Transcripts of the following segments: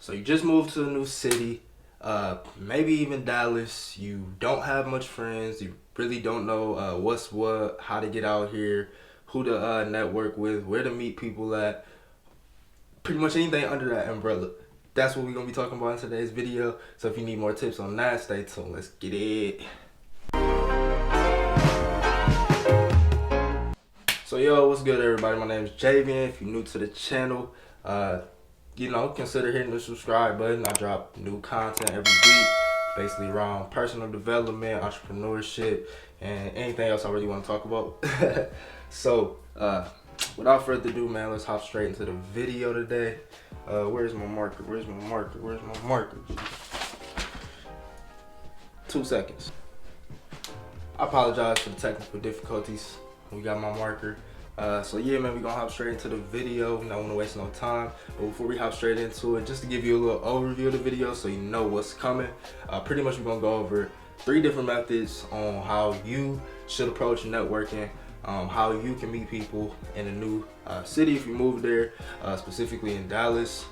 So you just moved to a new city, maybe even Dallas. You don't have much friends. You really don't know what's what, how to get out here, who to network with, where to meet people at. Pretty much anything under that umbrella. That's what we're gonna be talking about in today's video. So if you need more tips on that, stay tuned. Let's get it. So yo, what's good everybody? My name is Javian. If you're new to the channel, consider hitting the subscribe button. I drop new content every week, basically around personal development, entrepreneurship, and anything else I really want to talk about. So, without further ado, man, let's hop straight into the video today. Where's my marker? 2 seconds. I apologize for the technical difficulties. We got my marker. So yeah, man, we're gonna hop straight into the video. Don't want to waste no time. But before we hop straight into it, just to give you a little overview of the video so you know what's coming. Pretty much we're gonna go over 3 different methods on how you should approach networking, how you can meet people in a new city if you move there, specifically in Dallas.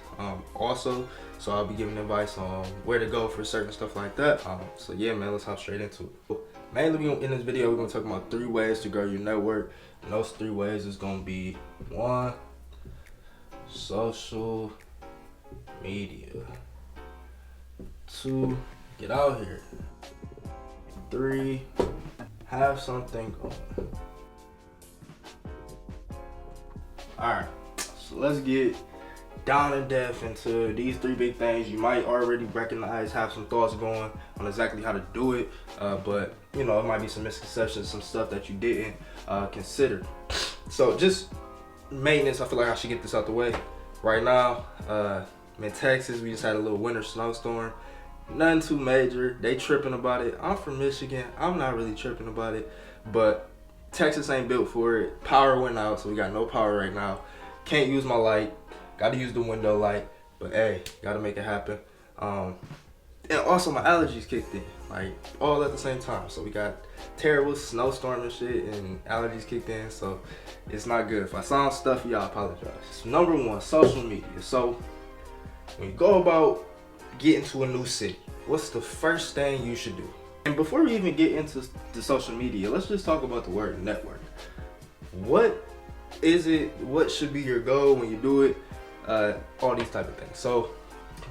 Also, so I'll be giving advice on where to go for certain stuff like that. So yeah, man, let's hop straight into it. Mainly in this video, we're gonna talk about 3 ways to grow your network. And those 3 ways is gonna be 1, social media. 2, get out here. 3, have something going. Alright, so let's get down in depth into these 3 big things. You might already recognize, have some thoughts going on exactly how to do it, but you know, it might be some misconceptions, some stuff that you didn't consider. So just maintenance, I feel like I should get this out the way. Right now, I'm in Texas. We just had a little winter snowstorm. Nothing too major. They tripping about it. I'm from Michigan. I'm not really tripping about it, but Texas ain't built for it. Power went out, so we got no power right now. Can't use my light. Got to use the window light, but hey, got to make it happen. And also my allergies kicked in, like all at the same time. So we got terrible snowstorm and shit, and allergies kicked in. So it's not good. If I sound stuffy, I apologize. So number 1, social media. So when you go about getting to a new city, what's the first thing you should do? And before we even get into the social media, let's just talk about the word network. What is it? What should be your goal when you do it? All these type of things. So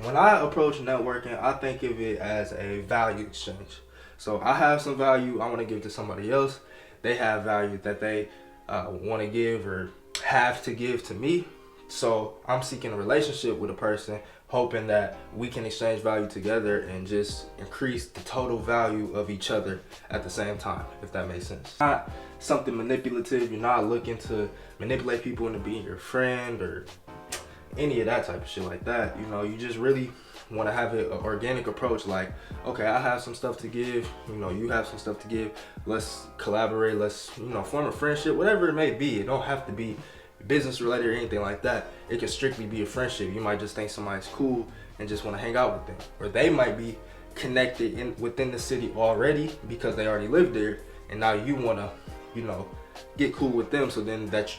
when I approach networking, I think of it as a value exchange. So I have some value I want to give to somebody else. They have value that they want to give or have to give to me. So I'm seeking a relationship with a person, hoping that we can exchange value together and just increase the total value of each other at the same time, if that makes sense. Not something manipulative. You're not looking to manipulate people into being your friend or any of that type of shit like that. You know, you just really want to have an organic approach, like, okay, I have some stuff to give, you know, you have some stuff to give, let's collaborate, let's, you know, form a friendship, whatever it may be. It don't have to be business related or anything like that. It can strictly be a friendship. You might just think somebody's cool and just want to hang out with them, or they might be connected within the city already because they already live there, and now you want to, you know, get cool with them, so then that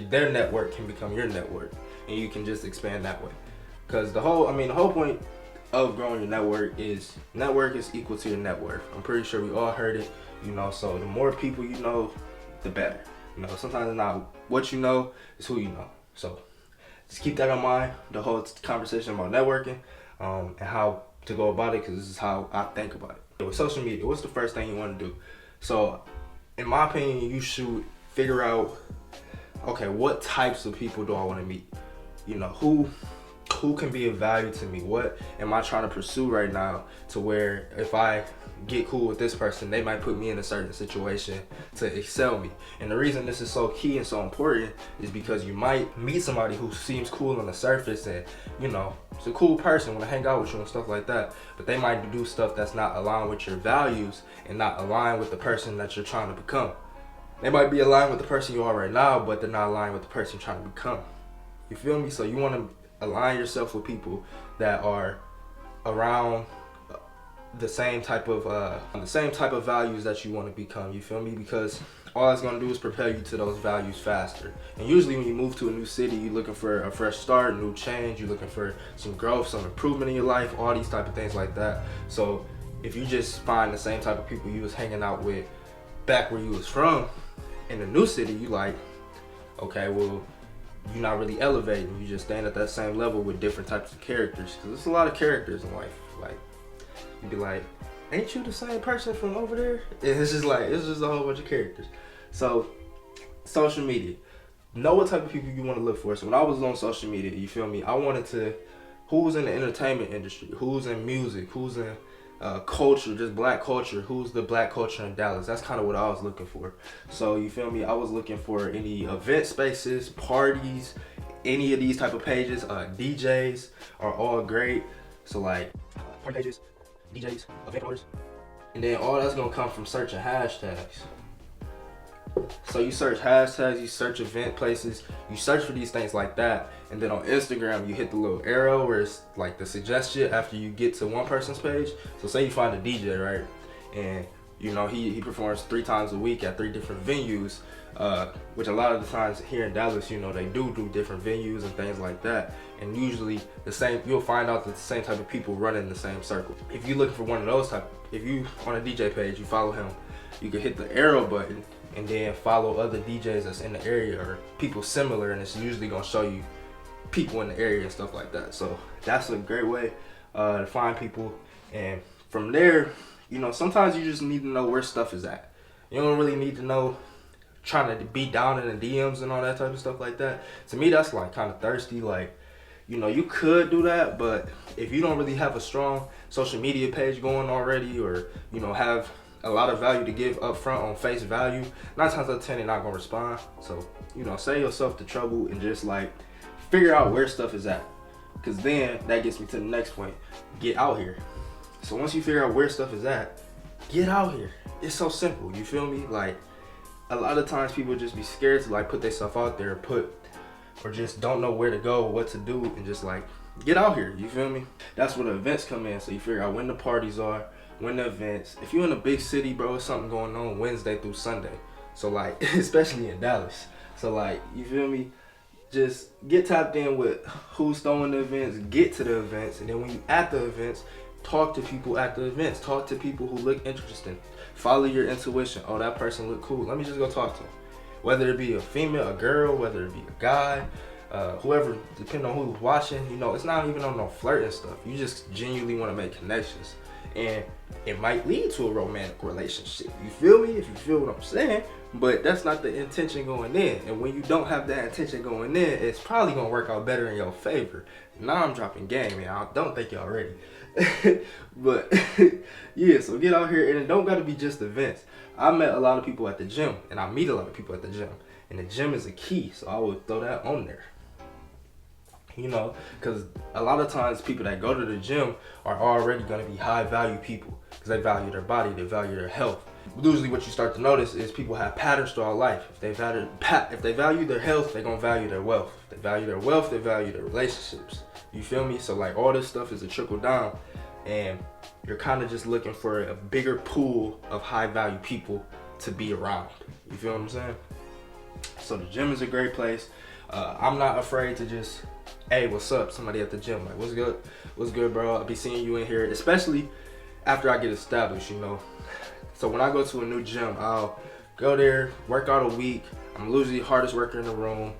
their network can become your network, and you can just expand that way. Because the whole point of growing your network is equal to your net worth. I'm pretty sure we all heard it, you know. So the more people you know, the better. You know, sometimes it's not what you know, it's who you know. So just keep that in mind, the whole conversation about networking, and how to go about it, because this is how I think about it. With social media, what's the first thing you want to do? So in my opinion, you should figure out, okay, what types of people do I want to meet? You know, who can be of value to me? What am I trying to pursue right now, to where if I get cool with this person, they might put me in a certain situation to excel me. And the reason this is so key and so important is because you might meet somebody who seems cool on the surface, and you know, it's a cool person, want to hang out with you and stuff like that, but they might do stuff that's not aligned with your values and not aligned with the person that you're trying to become. They might be aligned with the person you are right now, but they're not aligned with the person you're trying to become. You feel me? So you want to align yourself with people that are around the same type of values that you want to become. You feel me? Because all it's gonna do is propel you to those values faster. And usually when you move to a new city, you're looking for a fresh start, new change. You're looking for some growth, some improvement in your life, all these type of things like that. So if you just find the same type of people you was hanging out with back where you was from in the new city, you like, okay, well, you're not really elevating. You just staying at that same level with different types of characters. Cause there's a lot of characters in life. Like, you'd be like, ain't you the same person from over there? And it's just a whole bunch of characters. So, social media. Know what type of people you want to look for. So when I was on social media, you feel me? I wanted to, who's in the entertainment industry? Who's in music? Who's in culture, just black culture? Who's the black culture in Dallas? That's kind of what I was looking for. So you feel me? I was looking for any event spaces, parties, any of these type of pages. DJs are all great. So like party pages, DJs, event promoters, and then all that's gonna come from searching hashtags. So you search hashtags, you search event places, you search for these things like that, and then on Instagram you hit the little arrow where it's like the suggestion after you get to one person's page. So say you find a DJ, right, and you know he performs 3 times a week at 3 different venues, which a lot of the times here in Dallas, you know, they do different venues and things like that, and usually you'll find out that the same type of people run in the same circle. If you're looking for one of those if you on a DJ page, you follow him, you can hit the arrow button and then follow other DJs that's in the area or people similar, and it's usually gonna show you people in the area and stuff like that. So that's a great way to find people, and from there, you know, sometimes you just need to know where stuff is at. You don't really need to know trying to be down in the DMs and all that type of stuff like that. To me, that's like kind of thirsty. Like, you know, you could do that, but if you don't really have a strong social media page going already, or you know, have a lot of value to give up front on face value, 9 times out of 10 they're not gonna respond. So, you know, save yourself the trouble and just like figure out where stuff is at. Cause then that gets me to the next point. Get out here. So once you figure out where stuff is at, get out here. It's so simple, you feel me? Like, a lot of times people just be scared to like put their stuff out there, or just don't know where to go, what to do, and just like get out here, you feel me? That's where the events come in. So you figure out when the parties are, when the events. If you're in a big city, bro, it's something going on Wednesday through Sunday. So like, especially in Dallas. So like, you feel me? Just get tapped in with who's throwing the events, get to the events, and then when you at the events, talk to people at the events. Talk to people who look interesting. Follow your intuition. Oh, that person look cool. Let me just go talk to them. Whether it be a female, a girl, whether it be a guy, whoever, depending on who's watching, you know, it's not even on no flirting stuff. You just genuinely want to make connections. And it might lead to a romantic relationship. You feel me? If you feel what I'm saying. But that's not the intention going in. And when you don't have that intention going in, it's probably going to work out better in your favor. Now I'm dropping game, man. I don't think y'all ready. But yeah, so get out here, and it don't got to be just events. I met a lot of people at the gym, and I meet a lot of people at the gym. And the gym is a key, so I would throw that on there. You know, because a lot of times people that go to the gym are already going to be high value people because they value their body, they value their health. Usually what you start to notice is people have patterns throughout life. If they value their health, they're going to value their wealth. If they value their wealth, they value their relationships. You feel me? So like all this stuff is a trickle down, and you're kind of just looking for a bigger pool of high value people to be around. You feel what I'm saying? So the gym is a great place. I'm not afraid to just, hey, what's up? Somebody at the gym, like, what's good? What's good, bro? I'll be seeing you in here, especially after I get established, you know. So when I go to a new gym, I'll go there, work out a week. I'm usually the hardest worker in the room.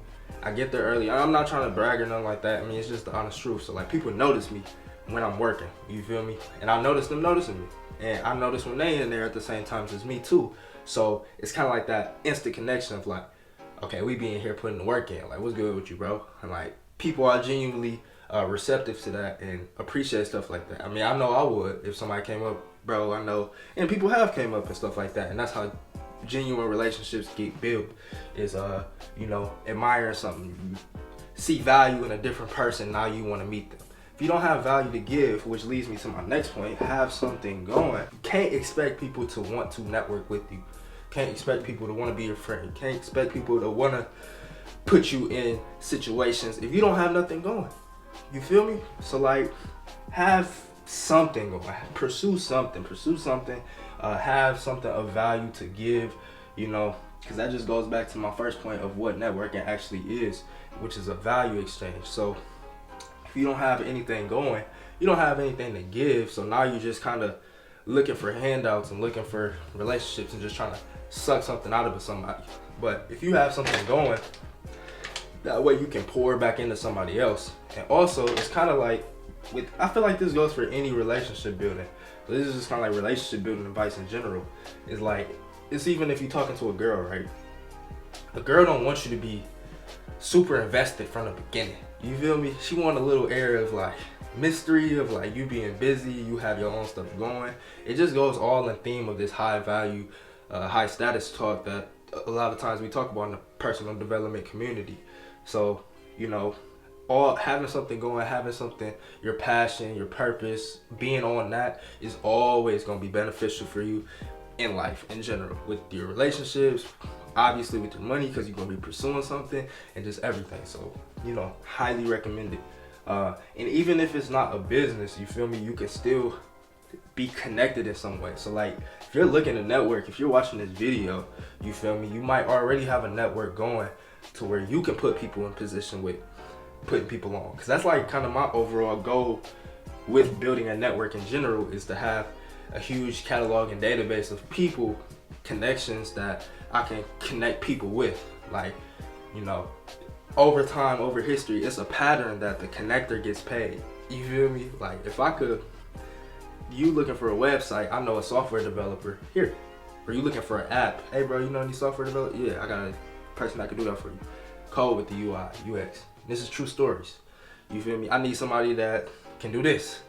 I get there early. I'm not trying to brag or nothing like that. I mean, it's just the honest truth. So like, people notice me when I'm working, you feel me? And I notice them noticing me. And I notice when they in there at the same time as me too. So it's kind of like that instant connection of like, okay, we be in here putting the work in. Like, what's good with you, bro? And like, people are genuinely receptive to that and appreciate stuff like that. I mean, I know I would if somebody came up, bro, I know. And people have came up and stuff like that. And that's how genuine relationships get built, is, you know, admiring something. You see value in a different person, now you want to meet them. If you don't have value to give, which leads me to my next point, have something going. You can't expect people to want to network with you. Can't expect people to want to be your friend. Can't expect people to want to put you in situations if you don't have nothing going. You feel me? So like, have something going. Pursue something. Have something of value to give, because that just goes back to my first point of what networking actually is, which is a value exchange. So if you don't have anything going, you don't have anything to give. So now you're just kind of looking for handouts and looking for relationships and just trying to suck something out of somebody. But if you have something going, that way you can pour back into somebody else. And also, it's kind of like, I feel like this goes for any relationship building. So this is just kind of like relationship building advice in general. It's like, it's even if you're talking to a girl, right? A girl don't want you to be super invested from the beginning. You feel me? She want a little air of like mystery, of like you being busy, you have your own stuff going. It just goes all in theme of this high value, high status talk that a lot of times we talk about in the personal development community. So, all having something going, having something, your passion, your purpose, being on that is always going to be beneficial for you in life in general, with your relationships, obviously with your money, because you're going to be pursuing something, and just everything. So, highly recommend it. And even if it's not a business, you feel me, you can still be connected in some way. So like, if you're looking to network, if you're watching this video, you feel me, you might already have a network going to where you can put people in position with putting people on. Because that's like kind of my overall goal with building a network in general, is to have a huge catalog and database of people, connections that I can connect people with. Like, over time, over history, it's a pattern that the connector gets paid. You feel me? Like, if I could, you looking for a website, I know a software developer here. Or you looking for an app, hey bro, you know any software developer? Yeah, I got a person that can do that for you. Code with the UI, UX. This is true stories. You feel me? I need somebody that can do this.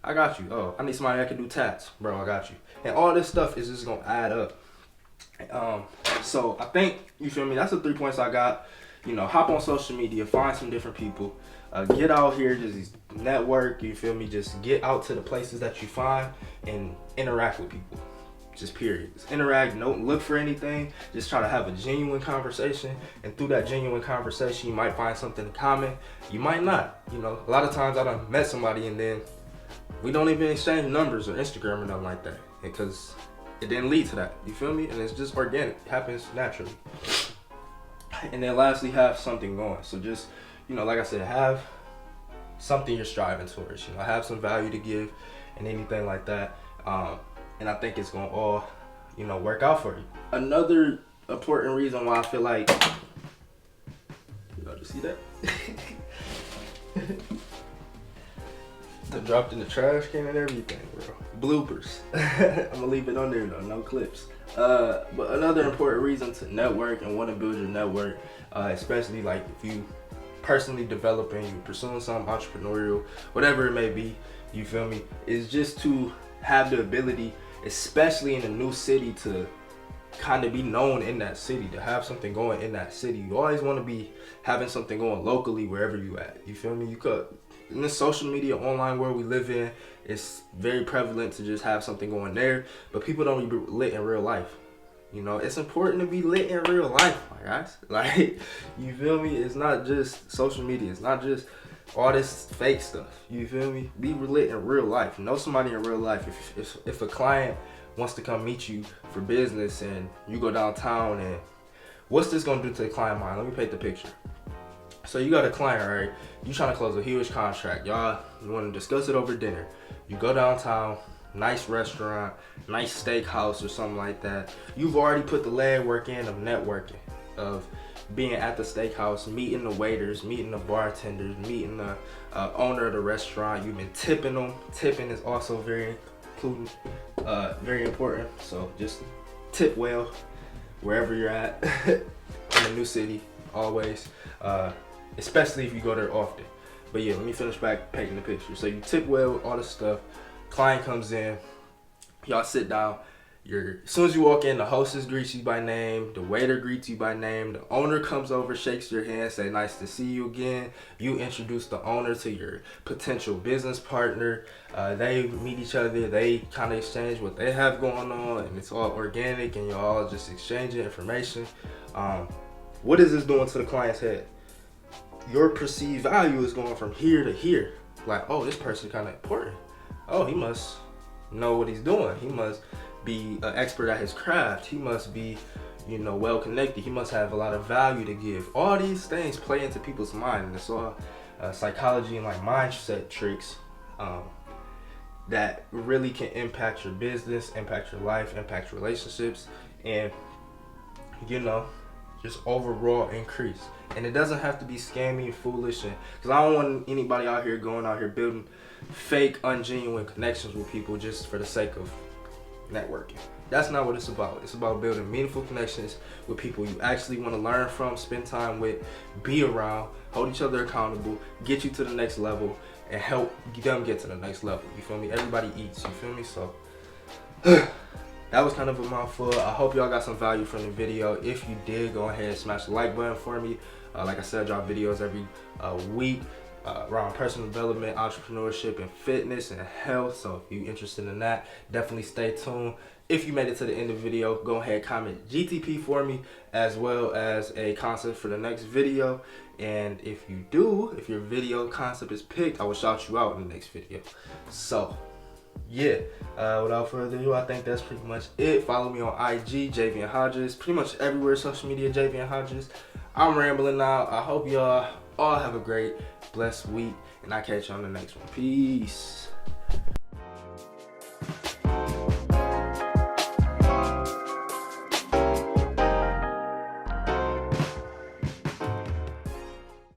I got you. Oh, I need somebody that can do tats. Bro, I got you. And all this stuff is just gonna add up. So I think, you feel me, that's the 3 points I got. Hop on social media, find some different people, get out here, just network, you feel me, just get out to the places that you find and interact with people. Just period. Just interact, don't look for anything, just try to have a genuine conversation, and through that genuine conversation you might find something in common, you might not. A lot of times I done met somebody and then we don't even exchange numbers or Instagram or nothing like that, because it didn't lead to that, you feel me? And it's just organic, it happens naturally. And then lastly, have something going. So just, like I said, have something you're striving towards. Have some value to give and anything like that. And I think it's gonna all, work out for you. Another important reason why I feel like, y'all just see that? I dropped in the trash can and everything, bro. Bloopers. I'm gonna leave it on there though, no clips. But another important reason to network and want to build your network, especially like if you personally developing, you pursuing something entrepreneurial, whatever it may be, you feel me, is just to have the ability, especially in a new city, to kind of be known in that city, to have something going in that city. You always want to be having something going locally wherever you at. You feel me? You could, in this social media online world we live in, it's very prevalent to just have something going there, but people don't be lit in real life. It's important to be lit in real life, my guys. Like, you feel me? It's not just social media. It's not just all this fake stuff. You feel me? Be lit in real life. Know somebody in real life. If a client wants to come meet you for business and you go downtown, and what's this gonna do to the client mind? Let me paint the picture. So you got a client, right? You trying to close a huge contract. Y'all, you want to discuss it over dinner. You go downtown, nice restaurant, nice steakhouse or something like that. You've already put the legwork in of networking, of being at the steakhouse, meeting the waiters, meeting the bartenders, meeting the owner of the restaurant. You've been tipping them. Tipping is also very important. So just tip well wherever you're at in a new city, always. Especially if you go there often. But yeah, let me finish back painting the picture. So you tip well, all this stuff. Client comes in, y'all sit down. As soon as you walk in, the hostess greets you by name, the waiter greets you by name, the owner comes over, shakes your hand, say nice to see you again. You introduce the owner to your potential business partner. They meet each other, they kind of exchange what they have going on, and it's all organic, and y'all just exchanging information. What is this doing to the client's head? Your perceived value is going from here to here. Like, oh, this person kind of important. oh, he must know what he's doing. He must be an expert at his craft. He must be, you know, well connected. He must have a lot of value to give. All these things play into people's mind, and it's all psychology and like mindset tricks that really can impact your business, impact your life, impact relationships, and you know, just overall increase. And it doesn't have to be scammy and foolish, and because I don't want anybody out here going out here building fake, ungenuine connections with people just for the sake of networking. That's not what it's about. It's about building meaningful connections with people you actually want to learn from, spend time with, be around, hold each other accountable, get you to the next level, and help them get to the next level. You feel me? Everybody eats. You feel me? So that was kind of a mouthful. I hope y'all got some value from the video. If you did, go ahead and smash the like button for me. Like I said, I drop videos every week around personal development, entrepreneurship, and fitness and health. So if you're interested in that, definitely stay tuned. If you made it to the end of the video, go ahead, comment GTP for me, as well as a concept for the next video. And if you do, if your video concept is picked, I will shout you out in the next video. So yeah, without further ado, I think that's pretty much it. Follow me on IG, Javian Hodges, pretty much everywhere, social media, Javian Hodges. I'm rambling now. I hope y'all all have a great, blessed week, and I'll catch you on the next one. Peace.